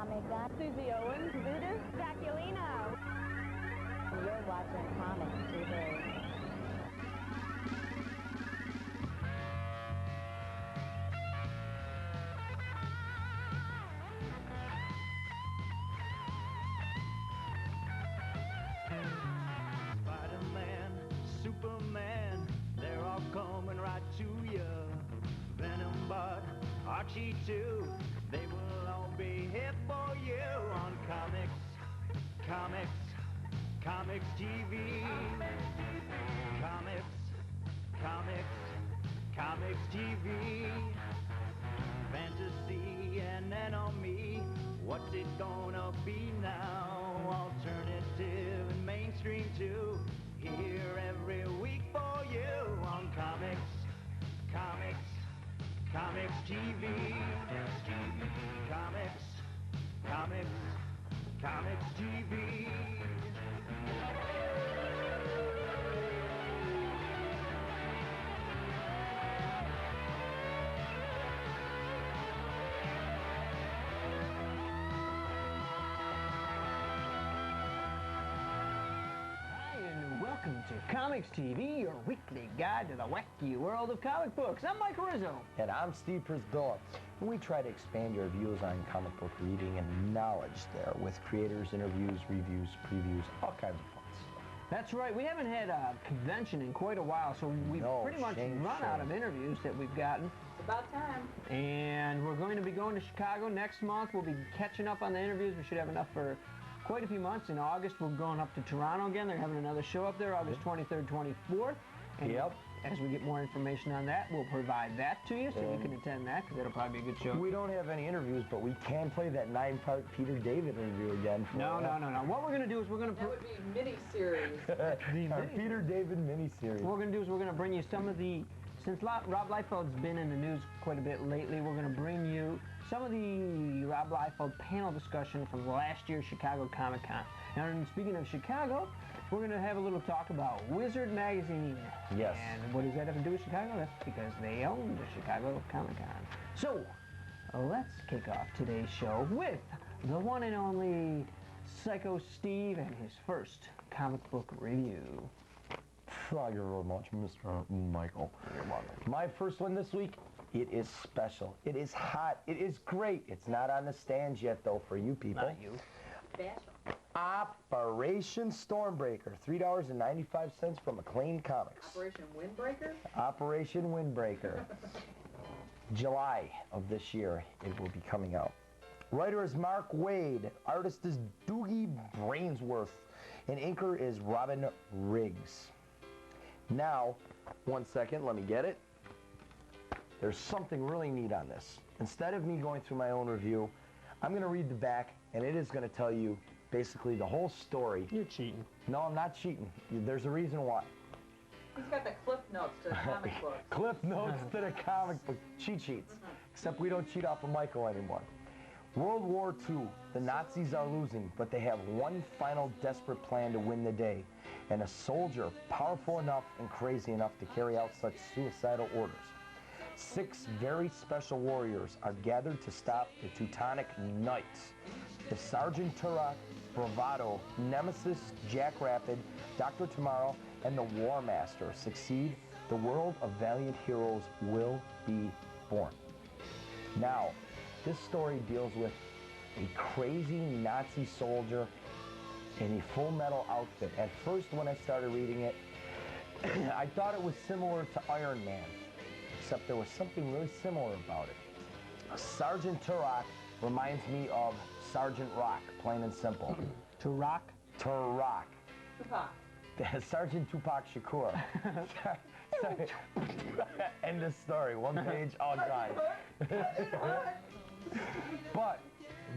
comic guy. Susie Owens, Voodoo, Draculino. You're watching Comics TV. Spider-Man, Superman, they're all coming right to you. Venom, Bud, Archie too, they will all be here for you on Comics TV. Comics TV. Fantasy and enemy, what's it gonna be now? Alternative and mainstream too, here every week for you on Comics TV. Comics TV. Welcome to Comics TV, your weekly guide to the wacky world of comic books. I'm Mike Rizzo. And I'm Steve Prisbilla. And we try to expand your views on comic book reading and knowledge there with creators, interviews, reviews, previews, all kinds of fun stuff. That's right. We haven't had a convention in quite a while, so we've pretty much run out of interviews that we've gotten. It's about time. And we're going to be going to Chicago next month. We'll be catching up on the interviews. We should have enough for quite a few months. In August, we're going up to Toronto again. They're having another show up there, August 23rd, 24th. And as we get more information on that, we'll provide that to you so you can attend that, because that'll probably be a good show. We don't have any interviews, but we can play that 9-part Peter David interview again. No. What we're going to do is we're going to... That would be a mini-series. Our Peter David mini-series. What we're going to do is we're going to bring you some of the... Since Rob Liefeld's been in the news quite a bit lately, we're going to bring you some of the Rob Liefeld panel discussion from last year's Chicago Comic-Con. Now, speaking of Chicago, we're going to have a little talk about Wizard Magazine. Yes. And what does that have to do with Chicago? That's because they own the Chicago Comic-Con. So, let's kick off today's show with the one and only Psycho Steve and his first comic book review. Thank you very much, Mr. Michael. You're welcome. My first one this week, it is special. It is hot. It is great. It's not on the stands yet, though, for you people. Not you. Special. Operation Stormbreaker, $3.95 from McLean Comics. Operation Windbreaker? Operation Windbreaker. July of this year, it will be coming out. Writer is Mark Waid. Artist is Doogie Brainsworth. And inker is Robin Riggs. Now, one second, let me get it. There's something really neat on this. Instead of me going through my own review, I'm going to read the back, and it is going to tell you basically the whole story. You're cheating. No, I'm not cheating. There's a reason why. He's got the cliff notes to the comic book. Cliff notes to the comic book cheat sheets. Except we don't cheat off of Michael anymore. World War II. The Nazis are losing, but they have one final desperate plan to win the day. And a soldier powerful enough and crazy enough to carry out such suicidal orders. 6 very special warriors are gathered to stop the Teutonic Knights. If Sergeant Turok, Bravado, Nemesis, Jackrabbit, Dr. Tomorrow, and the War Master succeed, the world of valiant heroes will be born. Now, this story deals with a crazy Nazi soldier in a full metal outfit. At first, when I started reading it, I thought it was similar to Iron Man, except there was something really similar about it. Sergeant Turok reminds me of Sergeant Rock, plain and simple. Turok? Turok. Tupac. Sergeant Tupac Shakur. End of story. One page, all gone. But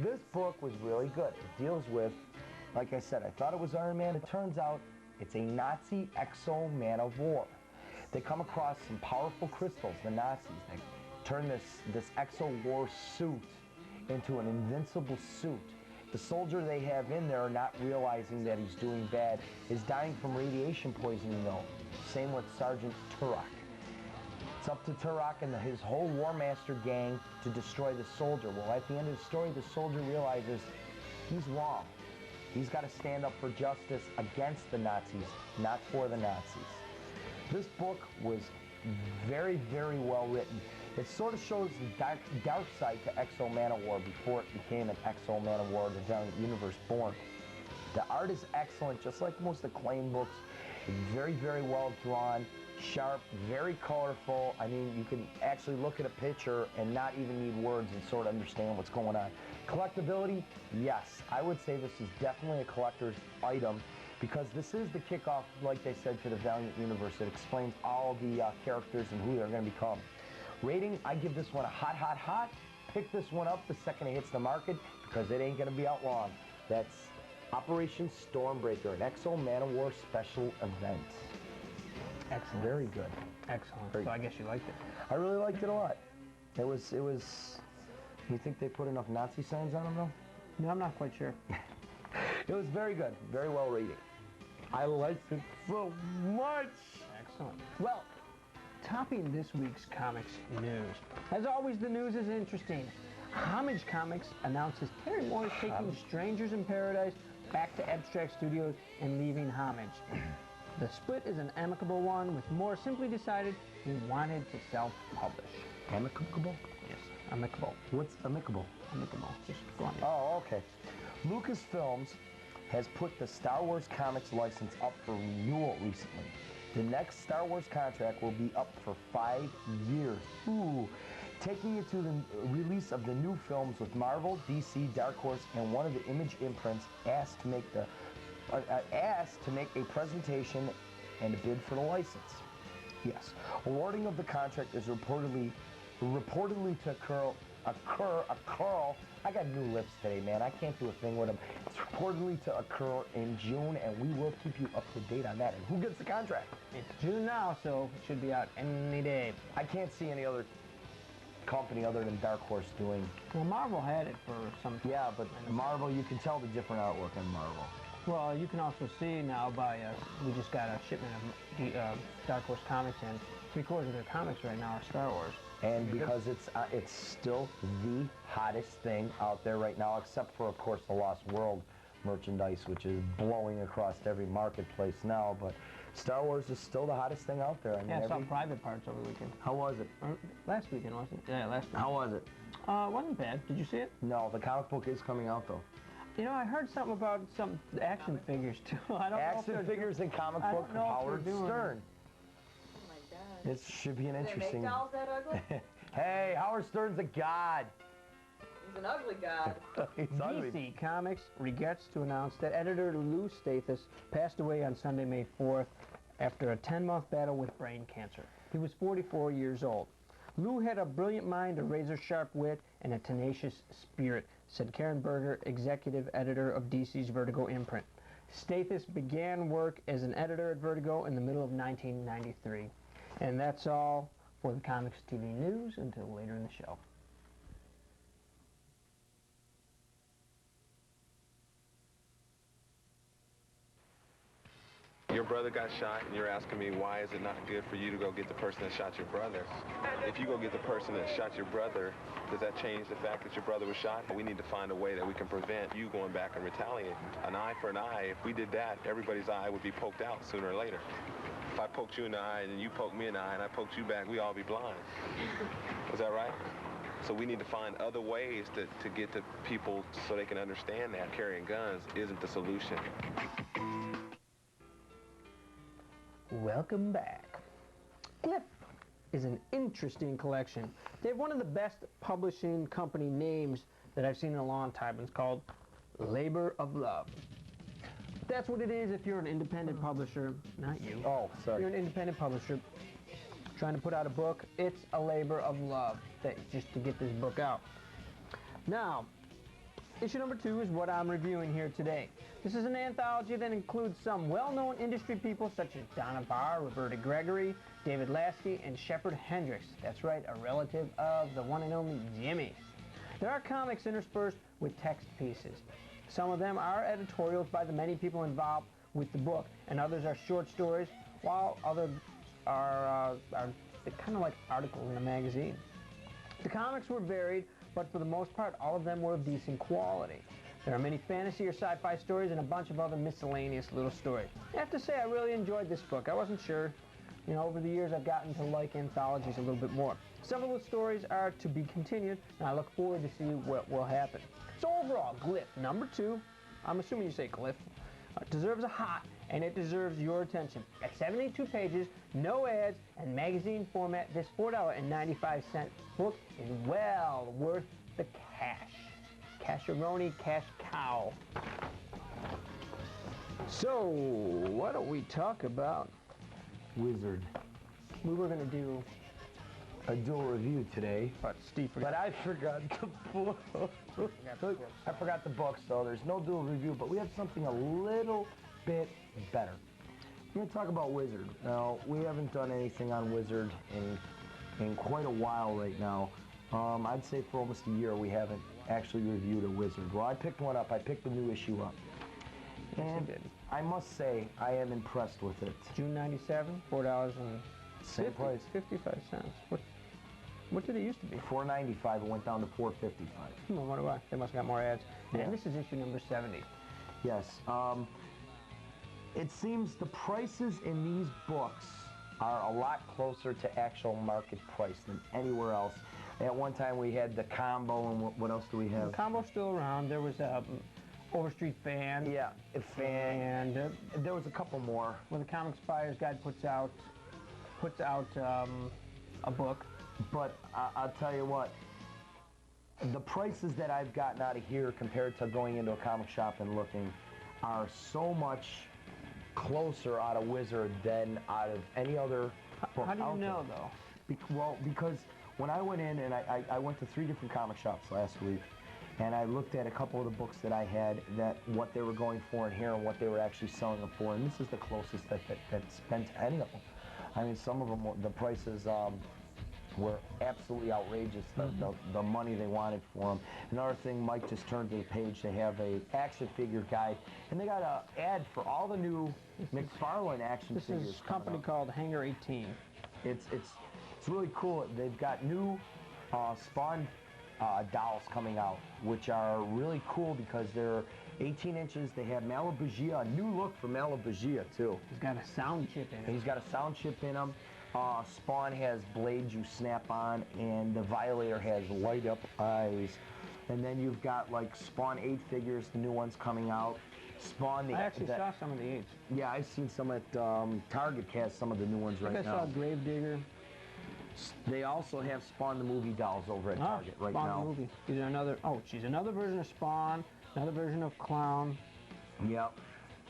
this book was really good. It deals with, like I said, I thought it was Iron Man. It turns out it's a Nazi exo man of war. They come across some powerful crystals, the Nazis. They turn this exo war suit into an invincible suit. The soldier they have in there, not realizing that he's doing bad, is dying from radiation poisoning though. Same with Sergeant Turok. It's up to Turok and his whole War Master gang to destroy the soldier. Well, at the end of the story, the soldier realizes he's wrong. He's got to stand up for justice against the Nazis, not for the Nazis. This book was very, very well written. It sort of shows the dark side to Exo Manowar before it became an Exo Manowar, the Valiant Universe born. The art is excellent, just like most acclaimed books. Very, very well drawn, sharp, very colorful. I mean, you can actually look at a picture and not even need words and sort of understand what's going on. Collectability, yes. I would say this is definitely a collector's item because this is the kickoff, like they said, to the Valiant Universe. It explains all the characters and who they're going to become. Rating, I give this one a hot, hot, hot. Pick this one up the second it hits the market because it ain't going to be out long. That's Operation Stormbreaker, an Exo Manowar special event. Excellent. Very good. Excellent. Very So I guess you liked it. I really liked it a lot. It was, you think they put enough Nazi signs on them though? No, I'm not quite sure. It was very good, very well rated. I liked it so much. Excellent. Well, topping this week's comics news. As always, the news is interesting. Homage Comics announces Terry Moore is taking Strangers in Paradise back to Abstract Studios and leaving Homage. The split is an amicable one, with Moore simply decided he wanted to self-publish. Amicable? Yes, amicable. What's amicable? Amicable. Just go on. Oh, okay. Lucasfilms has put the Star Wars comics license up for renewal recently. The next Star Wars contract will be up for 5 years. Ooh. Taking it to the release of the new films with Marvel, DC, Dark Horse, and one of the Image imprints asked to make a presentation and a bid for the license. Yes. Awarding of the contract is reportedly to occur. I got new lips today, man. I can't do a thing with them. It's reportedly to occur in June, and we will keep you up to date on that. And who gets the contract? It's June now, so it should be out any day. I can't see any other company other than Dark Horse doing. Well, Marvel had it for some time. Yeah, but Marvel, you can tell the different artwork on Marvel. Well, you can also see now by, we just got a shipment of Dark Horse comics in. 3/4 of their comics right now are Star Wars. And because it's still the hottest thing out there right now, except for, of course, the Lost World merchandise, which is blowing across every marketplace now. But Star Wars is still the hottest thing out there. I mean, Yeah, I saw Private Parts over the weekend. How was it? Last weekend, wasn't it? Yeah, last weekend. How was it? It wasn't bad. Did you see it? No, the comic book is coming out, though. You know, I heard something about some action figures, too. I don't know if Action they're figures and comic I book don't know if Howard they're doing Stern. Oh my God. It should be an Do they interesting. make dolls that ugly? Hey, Howard Stern's a god. He's an ugly god. He's ugly. DC Comics regrets to announce that editor Lou Stathis passed away on Sunday, May 4th after a 10-month battle with brain cancer. He was 44 years old. Lou had a brilliant mind, a razor-sharp wit, and a tenacious spirit, said Karen Berger, executive editor of DC's Vertigo imprint. Stathis began work as an editor at Vertigo in the middle of 1993. And that's all for the Comics TV news until later in the show. Your brother got shot, and you're asking me why is it not good for you to go get the person that shot your brother? If you go get the person that shot your brother, does that change the fact that your brother was shot? We need to find a way that we can prevent you going back and retaliating. An eye for an eye, if we did that, everybody's eye would be poked out sooner or later. If I poked you in the eye and then you poked me in the eye and I poked you back, we all be blind. Is that right? So we need to find other ways to get to people so they can understand that carrying guns isn't the solution. Welcome back. Cliff is an interesting collection. They have one of the best publishing company names that I've seen in a long time. It's called Labor of Love. That's what it is if you're an independent publisher. Not you. Oh, sorry. If you're an independent publisher trying to put out a book, it's a labor of love just to get this book out. Now, issue number 2 is what I'm reviewing here today. This is an anthology that includes some well-known industry people such as Donna Barr, Roberta Gregory, David Lasky, and Shepard Hendricks. That's right, a relative of the one and only Jimmy. There are comics interspersed with text pieces. Some of them are editorials by the many people involved with the book, and others are short stories, while others are kind of like articles in a magazine. The comics were varied, but for the most part, all of them were of decent quality. There are many fantasy or sci-fi stories and a bunch of other miscellaneous little stories. I have to say, I really enjoyed this book. I wasn't sure. You know, over the years, I've gotten to like anthologies a little bit more. Several of the stories are to be continued, and I look forward to see what will happen. So overall, Glyph number 2, I'm assuming you say Glyph, deserves a hot, and it deserves your attention. At 72 pages, no ads, and magazine format, this $4.95 book is well worth the cash. Casharoni, cash cow. So, why don't we talk about Wizard. we were going to do A dual review today, but Steve forgot. but I forgot the book. I forgot the book, so there's no dual review, but we have something a little bit better. We're going to talk about Wizard. Now, we haven't done anything on Wizard in quite a while right now. I'd say for almost a year we haven't actually reviewed a Wizard. Well, I picked one up. I picked the new issue up. And I must say, I am impressed with it. June 97, $4 and Same price. 55 cents. What did it used to be? $4.95. It went down to $4.55. I wonder why. They must have got more ads. Yeah. And this is issue number 70. Yes. It seems the prices in these books are a lot closer to actual market price than anywhere else. At one time we had the combo, and what else do we have? The combo's still around. There was Overstreet Fan. Yeah, a fan. And There was a couple more. when the Comics Buyer's Guide puts out a book. But I'll tell you what, the prices that I've gotten out of here compared to going into a comic shop and looking are so much closer out of Wizard than out of any other book How do you out know, there. though? Well, because when I went in, and I went to 3 different comic shops last week, and I looked at a couple of the books that I had, that what they were going for in here and what they were actually selling them for, and this is the closest that's been to any of them. I mean, some of them, the prices were absolutely outrageous, the money they wanted for them. Another thing, Mike just turned to the page, they have a action figure guide, and they got an ad for all the new McFarlane action figures. This is a company called Hangar 18. It's really cool. They've got new Spawn dolls coming out, which are really cool because they're 18 inches. They have Malabugia, a new look for Malabugia too. He's got a sound chip in it. He's got a sound chip in him. Spawn has blades you snap on, and the Violator has light up eyes. And then you've got like Spawn 8 figures, the new ones coming out. Spawn the I actually saw some of the 8s. Yeah, I've seen some at Target has some of the new ones right I now. saw Gravedigger. They also have Spawn the movie dolls over at Target right Spawn now. the movie. These are another. Oh, she's another version of Spawn. Another version of Clown. Yep.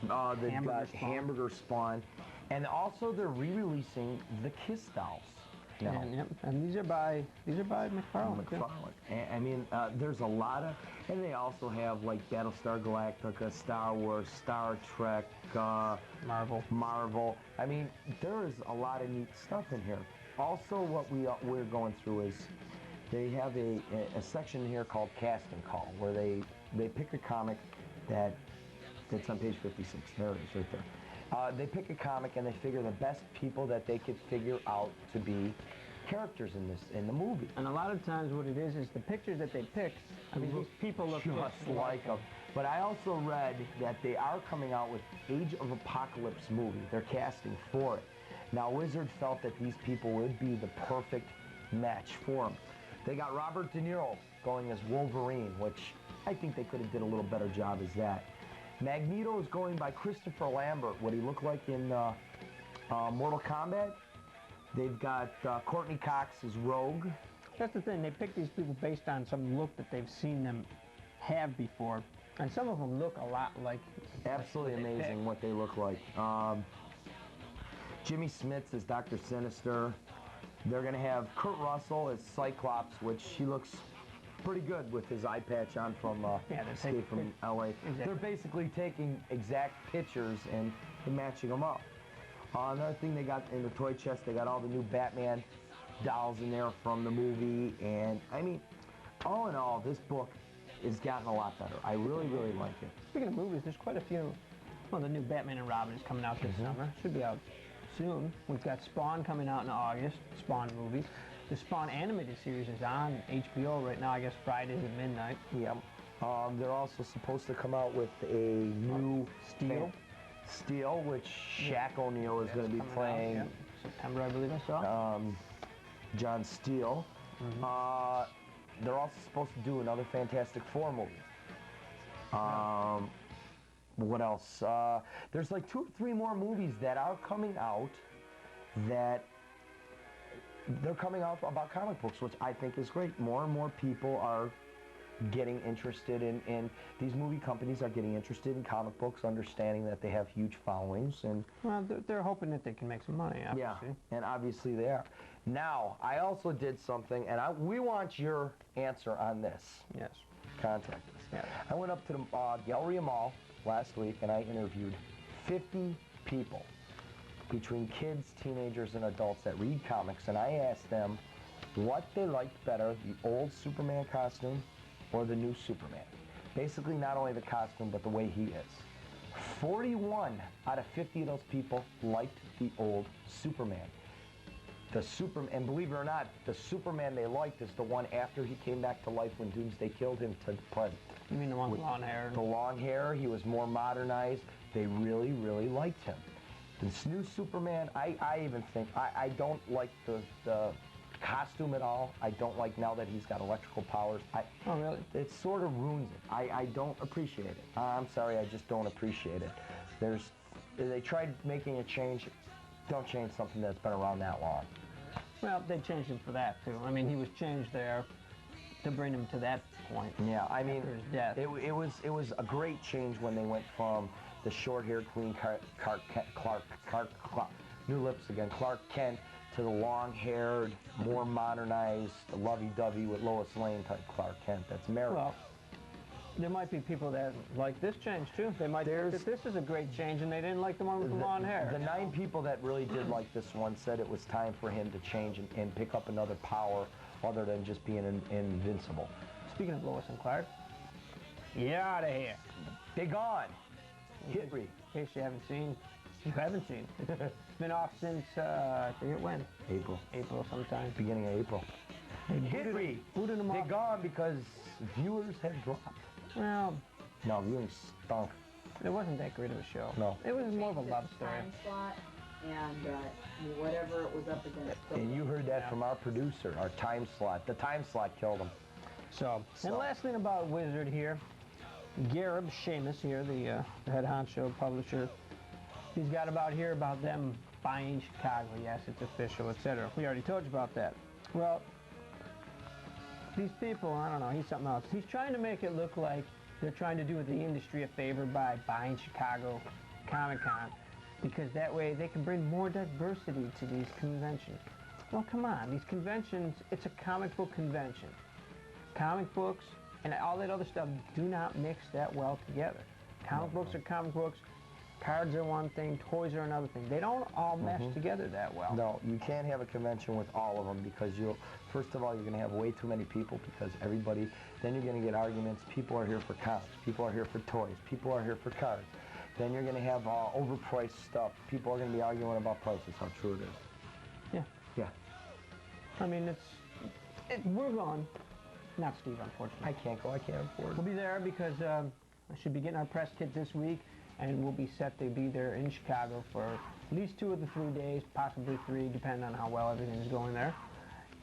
They've Hamburger got Spawn. Hamburger Spawn. And also they're re-releasing the Kiss dolls. now. And these are by McFarlane. too. McFarlane. I mean, there's a lot of, and they also have like Battlestar Galactica, Star Wars, Star Trek, Marvel. I mean, there is a lot of neat stuff in here. Also, what we're going through is they have a section here called Casting Call, where they pick a comic that's on page 56. There it is, right there. They pick a comic and they figure the best people that they could figure out to be characters in the movie. And a lot of times what it is the pictures that they pick, I mean, these people look just like them. But I also read that they are coming out with Age of Apocalypse movie. They're casting for it. Now, Wizard felt that these people would be the perfect match for them. They got Robert De Niro going as Wolverine, which I think they could have did a little better job as that. Magneto is going by Christopher Lambert, what he looked like in Mortal Kombat. They've got Courtney Cox as Rogue. That's the thing, they pick these people based on some look that they've seen them have before. And some of them look a lot like... Absolutely amazing what they look like. Jimmy Smits as Dr. Sinister. They're going to have Kurt Russell as Cyclops, which he looks pretty good with his eye patch on from Escape from L.A. Exactly. They're basically taking exact pictures and matching them up. Another thing they got in the toy chest, they got all the new Batman dolls in there from the movie. And, I mean, all in all, this book has gotten a lot better. I really, really like it. Speaking of movies, there's quite a few. Well, the new Batman and Robin is coming out this summer. Should be out soon. We've got Spawn coming out in August, Spawn movie. The Spawn animated series is on HBO right now, I guess Fridays at midnight. Yeah. They're also supposed to come out with a new Steel, which Shaq O'Neal is going to be playing. Yep. September, I believe I saw. John Steele. They're also supposed to do another Fantastic Four movie. What else? There's like 2 or 3 more movies that are coming out that they're coming out about comic books, which I think is great. More and more people are getting interested in these movie companies are getting interested in comic books, understanding that they have huge followings. And well, they're hoping that they can make some money, obviously. Yeah, and obviously they are. Now, I also did something, and we want your answer on this. Yes. Contact us. Yes. I went up to the Galleria Mall last week, and I interviewed 50 people, between kids, teenagers, and adults that read comics, and I asked them what they liked better, the old Superman costume or the new Superman. Basically, not only the costume, but the way he is. 41 out of 50 of those people liked the old Superman. And believe it or not, the Superman they liked is the one after he came back to life when Doomsday killed him to the present. You mean the one with long hair? The long hair, he was more modernized. They really, really liked him. This new Superman, I even think, I don't like the costume at all. I don't like now that he's got electrical powers. Oh, really? It sort of ruins it. I don't appreciate it. I'm sorry, I just don't appreciate it. They tried making a change. Don't change something that's been around that long. Well, they changed him for that, too. I mean, he was changed there to bring him to that point. Yeah, I mean, after his death. It was a great change when they went from the short-haired clean Clark Kent, to the long-haired, more modernized, lovey-dovey with Lois Lane type Clark Kent. That's married. Well, there might be people that like this change, too. They might think that this is a great change, and they didn't like the one with the blonde hair. The 9 people that really did like this one said it was time for him to change and pick up another power other than just being invincible. Speaking of Lois and Clark, get out of here. Be gone. Hit me. In case you haven't seen. It's been off since, I forget when. April sometime. Beginning of April. Hit me. Booted them off. They're gone because viewers have dropped. Well, no, viewing stunk. It wasn't that great of a show. No. It was more of a love story. Time slot and whatever it was up against. And you heard that from our producer, our time slot. The time slot killed him. So, and last thing about Wizard here, Gareb Shamus here, the head honcho publisher, he's got about them buying Chicago. Yes, it's official, etc. We already told you about that. Well, these people, I don't know, he's something else. He's trying to make it look like they're trying to do the industry a favor by buying Chicago Comic-Con, because that way they can bring more diversity to these conventions. Well, come on, these conventions, it's a comic book convention. Comic books and all that other stuff do not mix that well together. Comic books are comic books. Cards are one thing, toys are another thing. They don't all mesh together that well. No, you can't have a convention with all of them because first of all, you're going to have way too many people because everybody, then you're going to get arguments. People are here for comics. People are here for toys. People are here for cards. Then you're going to have overpriced stuff. People are going to be arguing about prices, how true it is. Yeah. Yeah. I mean, we're going. Not Steve, unfortunately. I can't go. I can't afford it. We'll be there because I should be getting our press kit this week, and we'll be set to be there in Chicago for at least 2 of the 3 days, possibly 3, depending on how well everything is going there.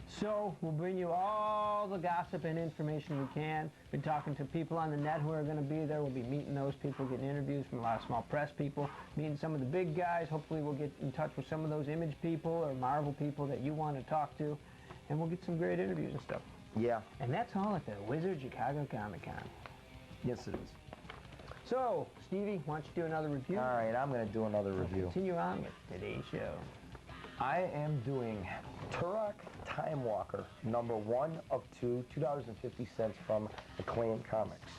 So we'll bring you all the gossip and information we can. Been talking to people on the net who are going to be there. We'll be meeting those people, getting interviews from a lot of small press people, meeting some of the big guys. Hopefully we'll get in touch with some of those Image people or Marvel people that you want to talk to, and we'll get some great interviews and stuff. Yeah. And that's all at the Wizard Chicago Comic-Con. Yes, it is. So, Stevie, why don't you do another review? All right, I'm going to do another review. Continue on with today's show. I am doing Turok Time Walker, number 1 of 2, $2.50 from Acclaim Comics.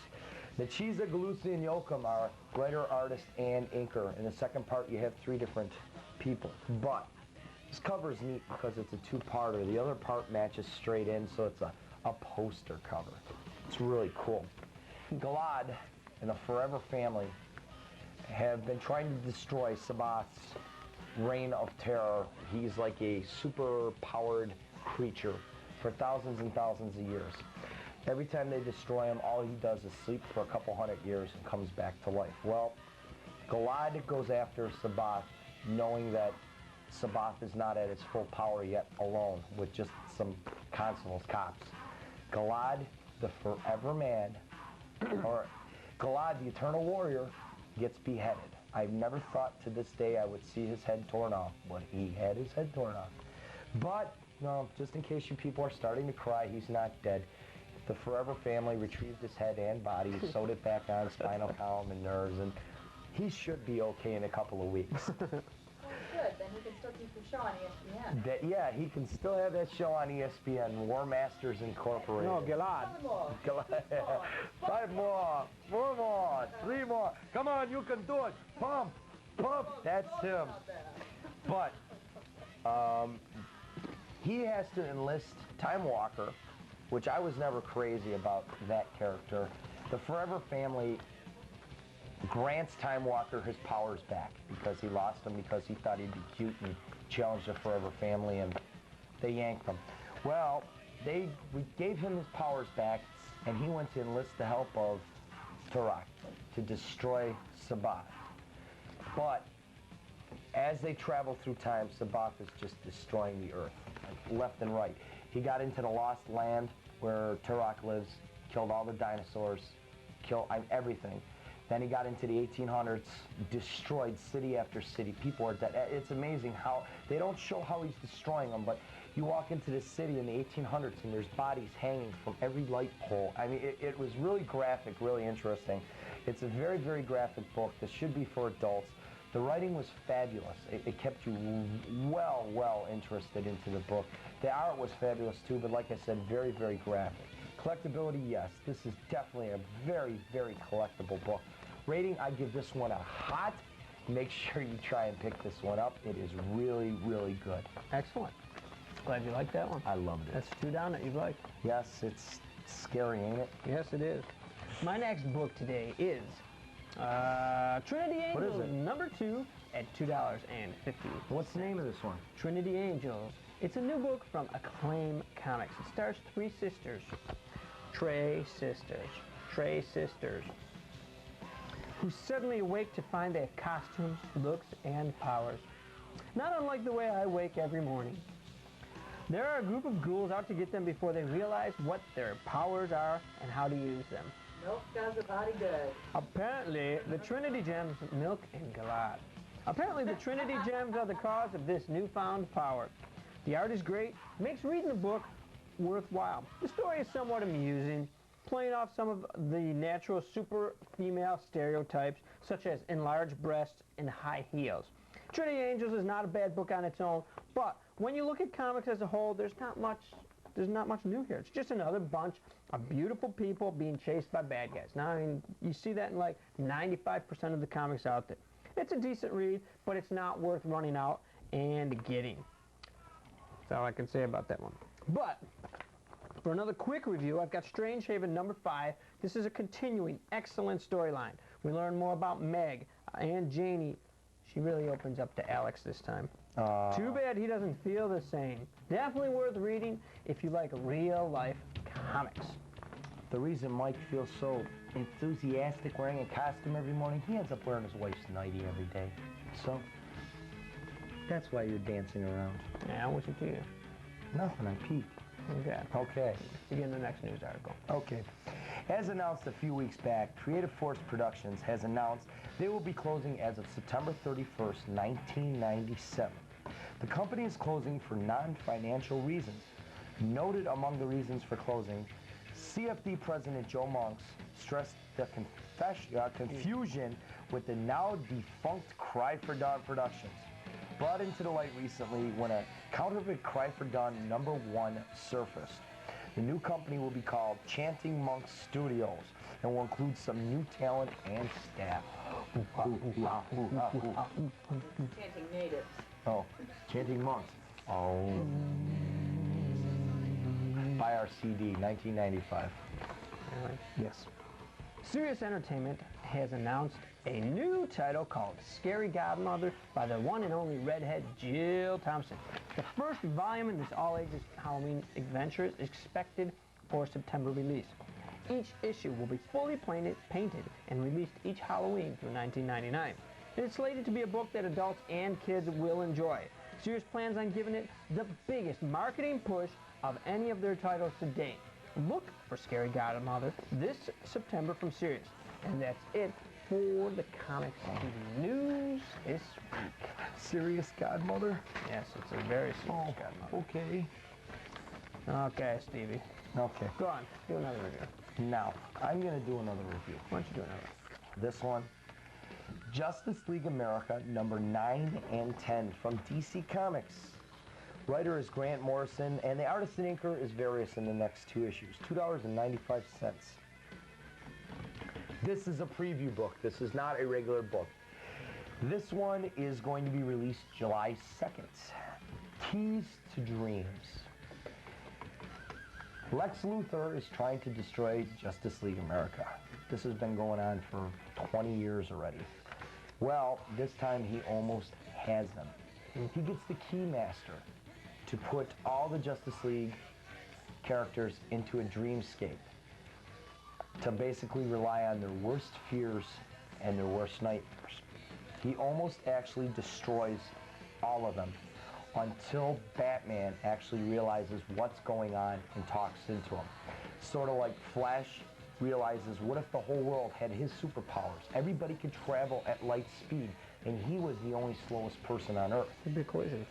Nachiza Galusi and Yoakum are writer, artist, and inker. In the second part, you have 3 different people. But this cover is neat because it's a 2-parter. The other part matches straight in, so it's a poster cover. It's really cool. Galad and the Forever family have been trying to destroy Sabath's reign of terror. He's like a super-powered creature for thousands and thousands of years. Every time they destroy him, all he does is sleep for a couple hundred years and comes back to life. Well, Galad goes after Sabath, knowing that Sabath is not at its full power yet alone, with just some constables, cops. Galad, the Forever Man, or Galad, the Eternal Warrior, gets beheaded. I've never thought to this day I would see his head torn off, but he had his head torn off. But, no, just in case you people are starting to cry, he's not dead. The Forever family retrieved his head and body, sewed it back on spinal column and nerves, and he should be okay in a couple of weeks. Good, then he can still keep the show on ESPN. Yeah, he can still have that show on ESPN, War Masters Incorporated. No, Galad. Five more, 4 more, 3 more. Come on, you can do it. Pump, pump. That's him. But he has to enlist Time Walker, which I was never crazy about that character. The Forever family grants Time Walker his powers back because he lost them because he thought he'd be cute and challenged the Forever family, and they yanked him. Well, we gave him his powers back, and he went to enlist the help of Turok to destroy Sabath. But as they travel through time, Sabath is just destroying the earth, like left and right. He got into the lost land where Turok lives, killed all the dinosaurs, killed everything. Then he got into the 1800s, destroyed city after city. People are dead. It's amazing how, they don't show how he's destroying them, but you walk into this city in the 1800s and there's bodies hanging from every light pole. I mean, it was really graphic, really interesting. It's a very, very graphic book. This should be for adults. The writing was fabulous. It kept you well interested into the book. The art was fabulous too, but like I said, very, very graphic. Collectability, yes. This is definitely a very, very collectible book. Rating, I give this one a hot. Make sure you try and pick this one up. It is really, really good. Excellent. Glad you liked that one. I loved it. That's 2 down that you've liked. Yes, it's scary, ain't it? Yes, it is. My next book today is Trinity Angels, #2 at $2.50. What's the name of this one? Trinity Angels. It's a new book from Acclaim Comics. It stars 3 sisters. Trey sisters, who suddenly awake to find they have costumes, looks, and powers. Not unlike the way I wake every morning. There are a group of ghouls out to get them before they realize what their powers are and how to use them. Milk does the body good. Apparently, the Trinity Gems, Milk and Galad. Apparently, the Trinity Gems are the cause of this newfound power. The art is great, makes reading the book worthwhile. The story is somewhat amusing, playing off some of the natural super female stereotypes, such as enlarged breasts and high heels. Trinity Angels is not a bad book on its own, but when you look at comics as a whole, there's not much new here. It's just another bunch of beautiful people being chased by bad guys. Now, I mean, you see that in like 95% of the comics out there. It's a decent read, but it's not worth running out and getting. That's all I can say about that one. But for another quick review, I've got Strange Haven #5. This is a continuing excellent storyline. We learn more about Meg and Janie. She really opens up to Alex this time. Too bad he doesn't feel the same. Definitely worth reading if you like real-life comics. The reason Mike feels so enthusiastic wearing a costume every morning, he ends up wearing his wife's nightie every day. So, that's why you're dancing around. Yeah, what's it to you? Nothing, I peed. Okay. Begin the next news article. Okay. As announced a few weeks back, Creative Force Productions has announced they will be closing as of September 31st, 1997. The company is closing for non-financial reasons. Noted among the reasons for closing, CFD President Joe Monks stressed the confusion with the now defunct Cry for Dawn Productions, brought into the light recently when a counterfeit Cry for Dawn #1 surfaced. The new company will be called Chanting Monks Studios and will include some new talent and staff. Chanting natives. Oh, Chanting Monks. Oh. Buy our CD, 1995. Anyway. Yes. Sirius Entertainment has announced a new title called Scary Godmother by the one and only redhead Jill Thompson. The first volume in this all-ages Halloween adventure is expected for September release. Each issue will be fully painted and released each Halloween through 1999. It is slated to be a book that adults and kids will enjoy. Sirius plans on giving it the biggest marketing push of any of their titles to date. Look for Scary Godmother this September from Sirius. And that's it for the Comics TV news this week. Serious Godmother? Yes, it's a very serious Godmother. Okay. Okay, Stevie. Okay. Go on, do another review. Now, I'm going to do another review. Why don't you do another? This one, Justice League America, number 9 and 10 from DC Comics. Writer is Grant Morrison, and the artist and inker is Various in the next 2 issues. $2.95. This is a preview book. This is not a regular book. This one is going to be released July 2nd. Keys to Dreams. Lex Luthor is trying to destroy Justice League America. This has been going on for 20 years already. Well, this time he almost has them. He gets the Keymaster to put all the Justice League characters into a dreamscape, to basically rely on their worst fears and their worst nightmares. He almost actually destroys all of them until Batman actually realizes what's going on and talks into him. Sort of like Flash realizes, what if the whole world had his superpowers? Everybody could travel at light speed, and he was the only slowest person on Earth. It'd be a collision.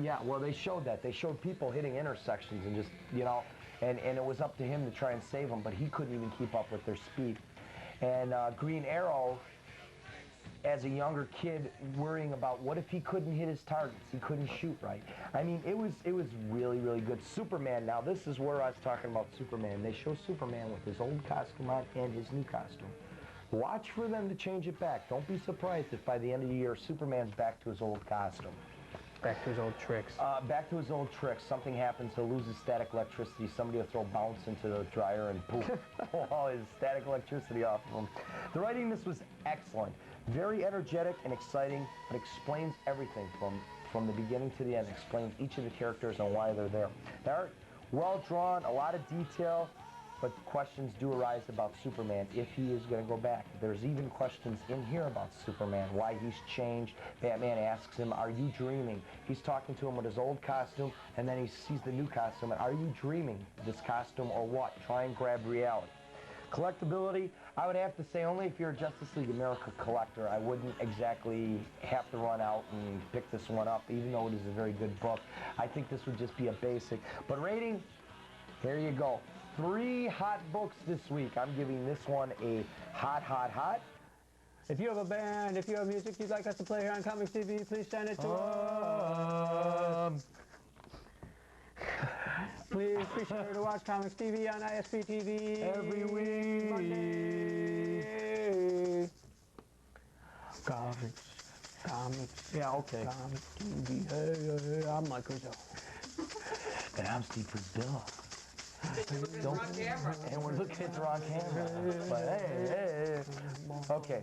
Yeah, well, they showed that. They showed people hitting intersections and just, you know, and it was up to him to try and save them, but he couldn't even keep up with their speed. And Green Arrow, as a younger kid, worrying about what if he couldn't hit his targets, he couldn't shoot right. I mean, it was really, really good. Superman, now this is where I was talking about Superman. They show Superman with his old costume on and his new costume. Watch for them to change it back. Don't be surprised if by the end of the year, Superman's back to his old costume. Back to his old tricks. Back to his old tricks. Something happens, he'll lose his static electricity. Somebody will throw bounce into the dryer and poof, pull all his static electricity off of him. The writing in this was excellent. Very energetic and exciting, but explains everything from the beginning to the end. Explains each of the characters and why they're there. They are well drawn, a lot of detail, but questions do arise about Superman if he is going to go back. There's even questions in here about Superman, why he's changed. Batman asks him, are you dreaming? He's talking to him with his old costume, and then he sees the new costume, and are you dreaming this costume or what? Try and grab reality. Collectability, I would have to say only if you're a Justice League America collector. I wouldn't exactly have to run out and pick this one up, even though it is a very good book. I think this would just be a basic. But rating, here you go. 3 hot books this week. I'm giving this one a hot, hot, hot. If you have a band, if you have music you'd like us to play here on Comics TV, please send it to us. Please be sure to watch Comics TV on ISP TV every week. Monday. Comics. Yeah, okay. Comics TV. Hey, I'm Mike Rizzo. And I'm Steve Bill. And we're looking at the wrong camera. But hey. Okay.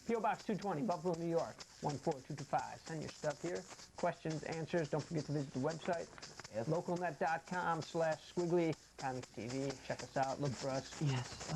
P.O. Box 220, Buffalo, New York, 14225. Send your stuff here. Questions, answers. Don't forget to visit the website. Yes. Localnet.com/squiggly Comics TV. Check us out. Look for us. Yes.